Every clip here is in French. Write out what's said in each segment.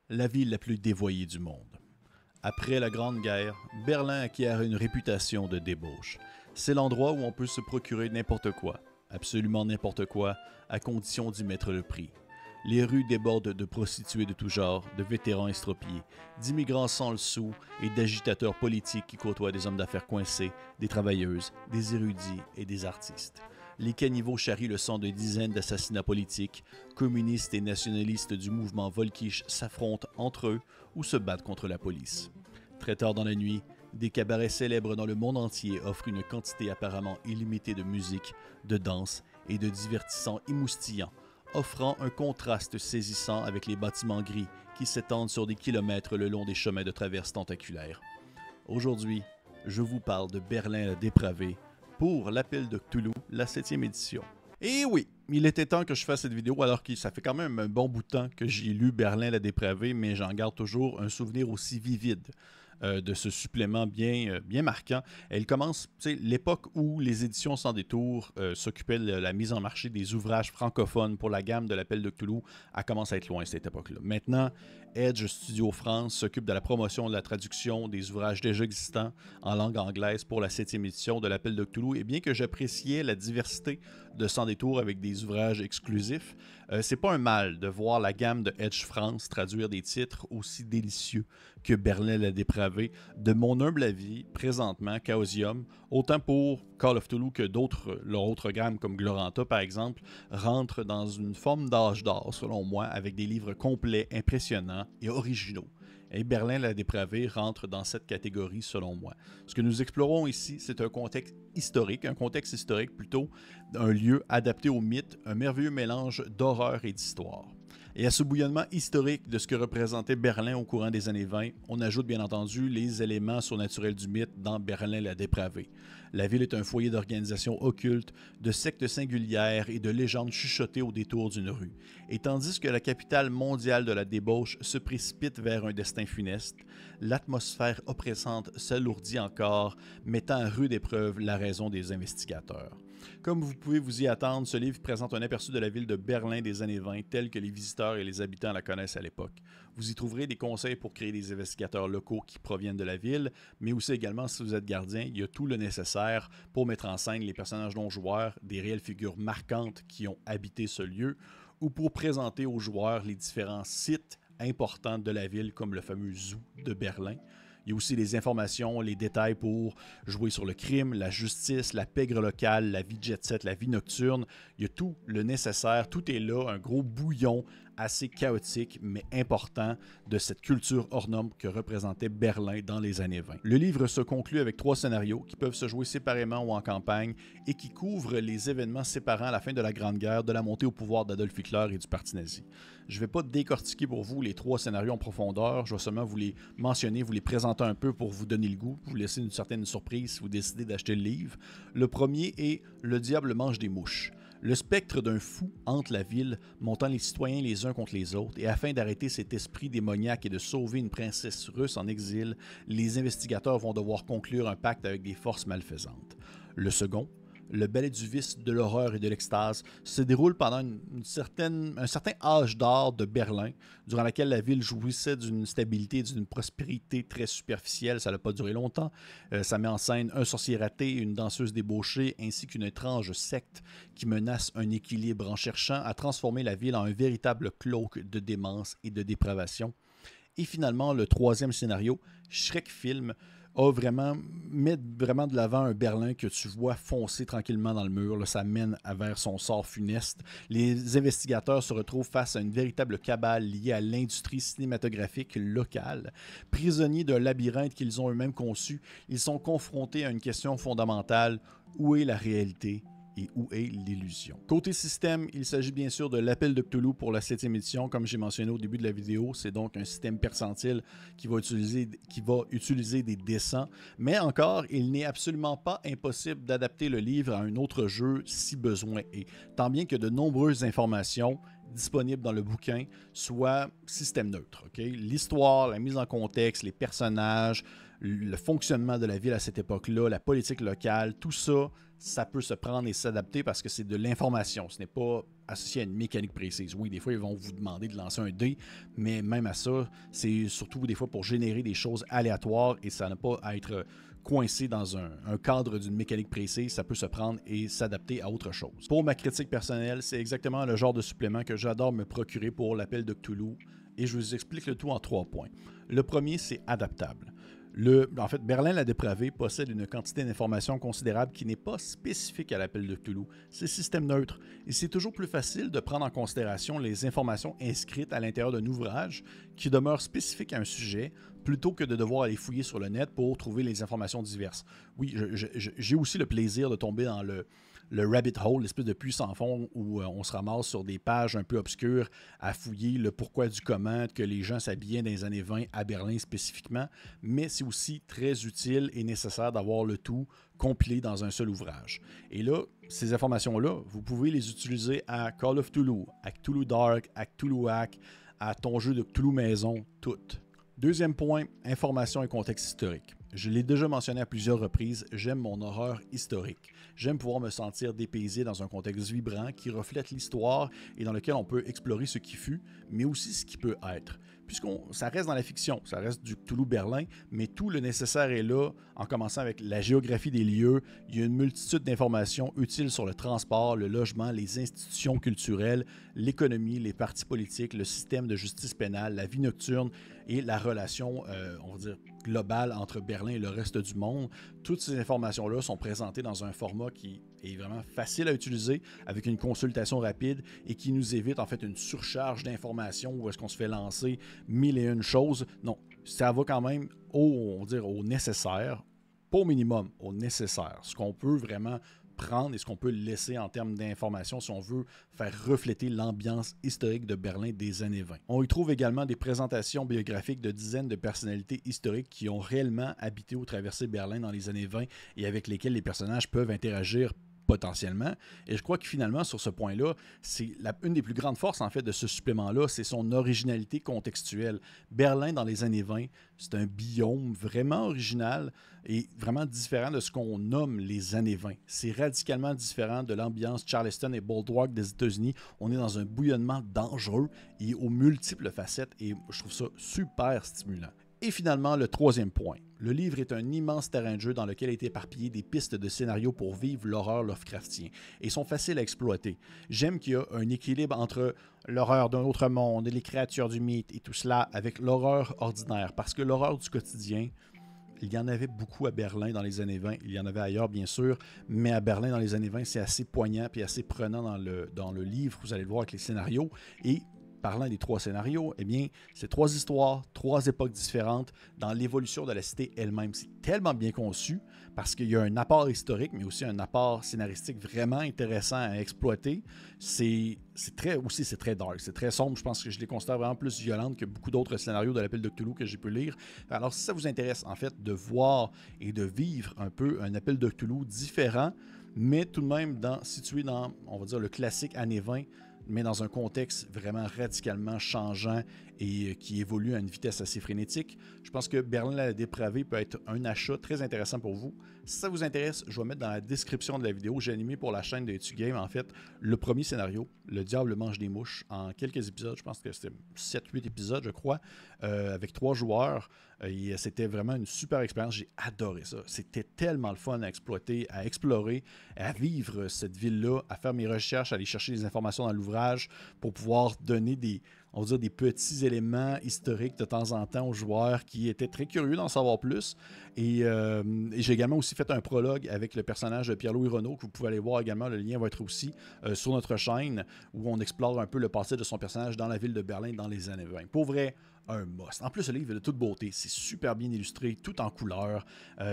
la ville la plus dévoyée du monde. Après la Grande Guerre, Berlin acquiert une réputation de débauche. C'est l'endroit où on peut se procurer n'importe quoi, absolument n'importe quoi, à condition d'y mettre le prix. Les rues débordent de prostituées de tout genre, de vétérans estropiés, d'immigrants sans le sou et d'agitateurs politiques qui côtoient des hommes d'affaires coincés, des travailleuses, des érudits et des artistes. Les caniveaux charrient le sang de dizaines d'assassinats politiques, communistes et nationalistes du mouvement Volkisch s'affrontent entre eux ou se battent contre la police. Très tard dans la nuit, des cabarets célèbres dans le monde entier offrent une quantité apparemment illimitée de musique, de danse et de divertissants émoustillants, offrant un contraste saisissant avec les bâtiments gris qui s'étendent sur des kilomètres le long des chemins de traverse tentaculaires. Aujourd'hui, je vous parle de Berlin la dépravée pour l'Appel de Cthulhu, la 7e édition. Et oui, il était temps que je fasse cette vidéo alors que ça fait quand même un bon bout de temps que j'ai lu Berlin la dépravée, mais j'en garde toujours un souvenir aussi vivide de ce supplément bien marquant. Elle commence, l'époque où les éditions Sans Détour s'occupaient de la mise en marché des ouvrages francophones pour la gamme de l'Appel de Cthulhu, elle commence à être loin cette époque-là. Maintenant, Edge Studio France s'occupe de la promotion de la traduction des ouvrages déjà existants en langue anglaise pour la 7e édition de l'Appel de Cthulhu. Et bien que j'appréciais la diversité de Sans Détour avec des ouvrages exclusifs, c'est pas un mal de voir la gamme de Edge France traduire des titres aussi délicieux que Berlin la dépravée. De mon humble avis, présentement, Chaosium, autant pour Call of Cthulhu que d'autres, leur autre gamme comme Gloranta par exemple, rentre dans une forme d'âge d'or selon moi, avec des livres complets, impressionnants et originaux. Et Berlin la dépravée rentre dans cette catégorie selon moi. Ce que nous explorons ici, c'est un contexte historique plutôt, un lieu adapté au mythe, un merveilleux mélange d'horreur et d'histoire. Et à ce bouillonnement historique de ce que représentait Berlin au courant des années 20, on ajoute bien entendu les éléments surnaturels du mythe dans Berlin la dépravée. La ville est un foyer d'organisation occulte, de sectes singulières et de légendes chuchotées au détour d'une rue. Et tandis que la capitale mondiale de la débauche se précipite vers un destin funeste, l'atmosphère oppressante s'alourdit encore, mettant à rude épreuve la raison des investigateurs. Comme vous pouvez vous y attendre, ce livre présente un aperçu de la ville de Berlin des années 20 telle que les visiteurs et les habitants la connaissent à l'époque. Vous y trouverez des conseils pour créer des investigateurs locaux qui proviennent de la ville, mais aussi également, si vous êtes gardien, il y a tout le nécessaire pour mettre en scène les personnages non-joueurs, des réelles figures marquantes qui ont habité ce lieu, ou pour présenter aux joueurs les différents sites importants de la ville, comme le fameux zoo de Berlin. Il y a aussi les informations, les détails pour jouer sur le crime, la justice, la pègre locale, la vie jet-set, la vie nocturne. Il y a tout le nécessaire, tout est là, un gros bouillon assez chaotique mais important de cette culture hors norme que représentait Berlin dans les années 20. Le livre se conclut avec 3 scénarios qui peuvent se jouer séparément ou en campagne et qui couvrent les événements séparant la fin de la Grande Guerre, de la montée au pouvoir d'Adolf Hitler et du Parti nazi. Je ne vais pas décortiquer pour vous les 3 scénarios en profondeur, je vais seulement vous les mentionner, vous les présenter un peu pour vous donner le goût, vous laisser une certaine surprise si vous décidez d'acheter le livre. Le premier est « Le diable mange des mouches ». Le spectre d'un fou hante la ville, montant les citoyens les uns contre les autres, et afin d'arrêter cet esprit démoniaque et de sauver une princesse russe en exil, les investigateurs vont devoir conclure un pacte avec des forces malfaisantes. Le second, le ballet du vice, de l'horreur et de l'extase, se déroule pendant un certain âge d'or de Berlin, durant laquelle la ville jouissait d'une stabilité et d'une prospérité très superficielle. Ça n'a pas duré longtemps. Ça met en scène un sorcier raté, une danseuse débauchée, ainsi qu'une étrange secte qui menace un équilibre en cherchant à transformer la ville en un véritable cloaque de démence et de dépravation. Et finalement, le troisième scénario, Shrek Film, met vraiment de l'avant un Berlin que tu vois foncer tranquillement dans le mur. Là, ça mène vers son sort funeste. Les investigateurs se retrouvent face à une véritable cabale liée à l'industrie cinématographique locale. Prisonniers d'un labyrinthe qu'ils ont eux-mêmes conçu, ils sont confrontés à une question fondamentale. Où est la réalité? Et où est l'illusion? Côté système, il s'agit bien sûr de l'Appel de Cthulhu pour la 7e édition. Comme j'ai mentionné au début de la vidéo, c'est donc un système percentile qui va utiliser des dessins. Mais encore, il n'est absolument pas impossible d'adapter le livre à un autre jeu si besoin est. Tant bien que de nombreuses informations disponibles dans le bouquin soient système neutre. Okay? L'histoire, la mise en contexte, les personnages, le fonctionnement de la ville à cette époque-là, la politique locale, tout ça, ça peut se prendre et s'adapter parce que c'est de l'information. Ce n'est pas associé à une mécanique précise. Oui, des fois, ils vont vous demander de lancer un dé, mais même à ça, c'est surtout des fois pour générer des choses aléatoires et ça n'a pas à être coincé dans un cadre d'une mécanique précise, ça peut se prendre et s'adapter à autre chose. Pour ma critique personnelle, c'est exactement le genre de supplément que j'adore me procurer pour l'appel de Cthulhu et je vous explique le tout en 3 points. Le premier, c'est adaptable. En fait, Berlin la dépravée possède une quantité d'informations considérable qui n'est pas spécifique à l'appel de Cthulhu. C'est système neutre et c'est toujours plus facile de prendre en considération les informations inscrites à l'intérieur d'un ouvrage qui demeure spécifique à un sujet plutôt que de devoir aller fouiller sur le net pour trouver les informations diverses. Oui, j'ai aussi le plaisir de tomber dans le rabbit hole, l'espèce de puits sans fond où on se ramasse sur des pages un peu obscures à fouiller le pourquoi du comment que les gens s'habillaient dans les années 20 à Berlin spécifiquement, mais c'est aussi très utile et nécessaire d'avoir le tout compilé dans un seul ouvrage. Et là, ces informations-là, vous pouvez les utiliser à Call of Cthulhu, à Cthulhu Dark, à Cthulhu Hack, à ton jeu de Cthulhu Maison, toutes. Deuxième point, information et contexte historique. Je l'ai déjà mentionné à plusieurs reprises, j'aime mon horreur historique. J'aime pouvoir me sentir dépaysé dans un contexte vibrant qui reflète l'histoire et dans lequel on peut explorer ce qui fut, mais aussi ce qui peut être. Ça reste dans la fiction, ça reste du Cthulhu Berlin, mais tout le nécessaire est là, en commençant avec la géographie des lieux. Il y a une multitude d'informations utiles sur le transport, le logement, les institutions culturelles, l'économie, les partis politiques, le système de justice pénale, la vie nocturne et la relation, on va dire, globale entre Berlin et le reste du monde. Toutes ces informations-là sont présentées dans un format qui est vraiment facile à utiliser, avec une consultation rapide et qui nous évite en fait une surcharge d'informations où est-ce qu'on se fait lancer 1001 choses. Non, ça va quand même au nécessaire, pas au minimum, au nécessaire. Ce qu'on peut vraiment prendre et ce qu'on peut laisser en termes d'informations si on veut faire refléter l'ambiance historique de Berlin des années 20. On y trouve également des présentations biographiques de dizaines de personnalités historiques qui ont réellement habité ou traversé Berlin dans les années 20 et avec lesquelles les personnages peuvent interagir potentiellement. Et je crois que finalement, sur ce point-là, c'est une des plus grandes forces en fait de ce supplément-là, c'est son originalité contextuelle. Berlin dans les années 20, c'est un biome vraiment original et vraiment différent de ce qu'on nomme les années 20. C'est radicalement différent de l'ambiance Charleston et Boardwalk des États-Unis. On est dans un bouillonnement dangereux et aux multiples facettes et je trouve ça super stimulant. Et finalement, le troisième point. Le livre est un immense terrain de jeu dans lequel est éparpillé des pistes de scénarios pour vivre l'horreur Lovecraftien et sont faciles à exploiter. J'aime qu'il y a un équilibre entre l'horreur d'un autre monde, les créatures du mythe et tout cela avec l'horreur ordinaire parce que l'horreur du quotidien, il y en avait beaucoup à Berlin dans les années 20, il y en avait ailleurs bien sûr, mais à Berlin dans les années 20, c'est assez poignant et assez prenant dans le livre, vous allez le voir avec les scénarios et parlant des 3 scénarios, eh bien, c'est 3 histoires, 3 époques différentes dans l'évolution de la cité elle-même. C'est tellement bien conçu parce qu'il y a un apport historique, mais aussi un apport scénaristique vraiment intéressant à exploiter. C'est très dark, c'est très sombre. Je pense que je les considère vraiment plus violentes que beaucoup d'autres scénarios de l'appel de Cthulhu que j'ai pu lire. Alors, si ça vous intéresse, en fait, de voir et de vivre un peu un appel de Cthulhu différent, mais tout de même situé dans, on va dire, le classique années 20, mais dans un contexte vraiment radicalement changeant et qui évolue à une vitesse assez frénétique. Je pense que Berlin la dépravée peut être un achat très intéressant pour vous. Si ça vous intéresse, je vais mettre dans la description de la vidéo, j'ai animé pour la chaîne de Etu Game, en fait, le premier scénario, Le Diable mange des mouches, en quelques épisodes, je pense que c'était 7-8 épisodes, je crois, avec 3 joueurs. Et c'était vraiment une super expérience, j'ai adoré ça. C'était tellement le fun à exploiter, à explorer, à vivre cette ville-là, à faire mes recherches, à aller chercher des informations dans l'ouvrage pour pouvoir donner des petits éléments historiques de temps en temps aux joueurs qui étaient très curieux d'en savoir plus. Et j'ai également aussi fait un prologue avec le personnage de Pierre-Louis Renaud, que vous pouvez aller voir également, le lien va être aussi sur notre chaîne, où on explore un peu le passé de son personnage dans la ville de Berlin dans les années 20. Pour vrai, un must. En plus, le livre est de toute beauté, c'est super bien illustré, tout en couleur.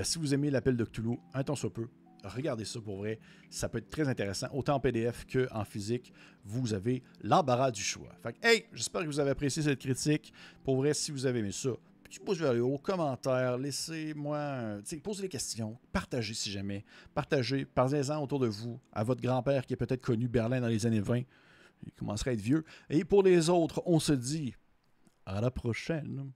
Si vous aimez l'appel de Cthulhu, un temps soit peu, regardez ça pour vrai, ça peut être très intéressant, autant en PDF qu'en physique, vous avez l'embarras du choix. Fait que, hey, j'espère que vous avez apprécié cette critique. Pour vrai, si vous avez aimé ça, petit pouce vers le haut, commentaire, laissez-moi, posez des questions, partagez si jamais, partagez, parlez-en autour de vous, à votre grand-père qui a peut-être connu Berlin dans les années 20, il commencerait à être vieux. Et pour les autres, on se dit à la prochaine.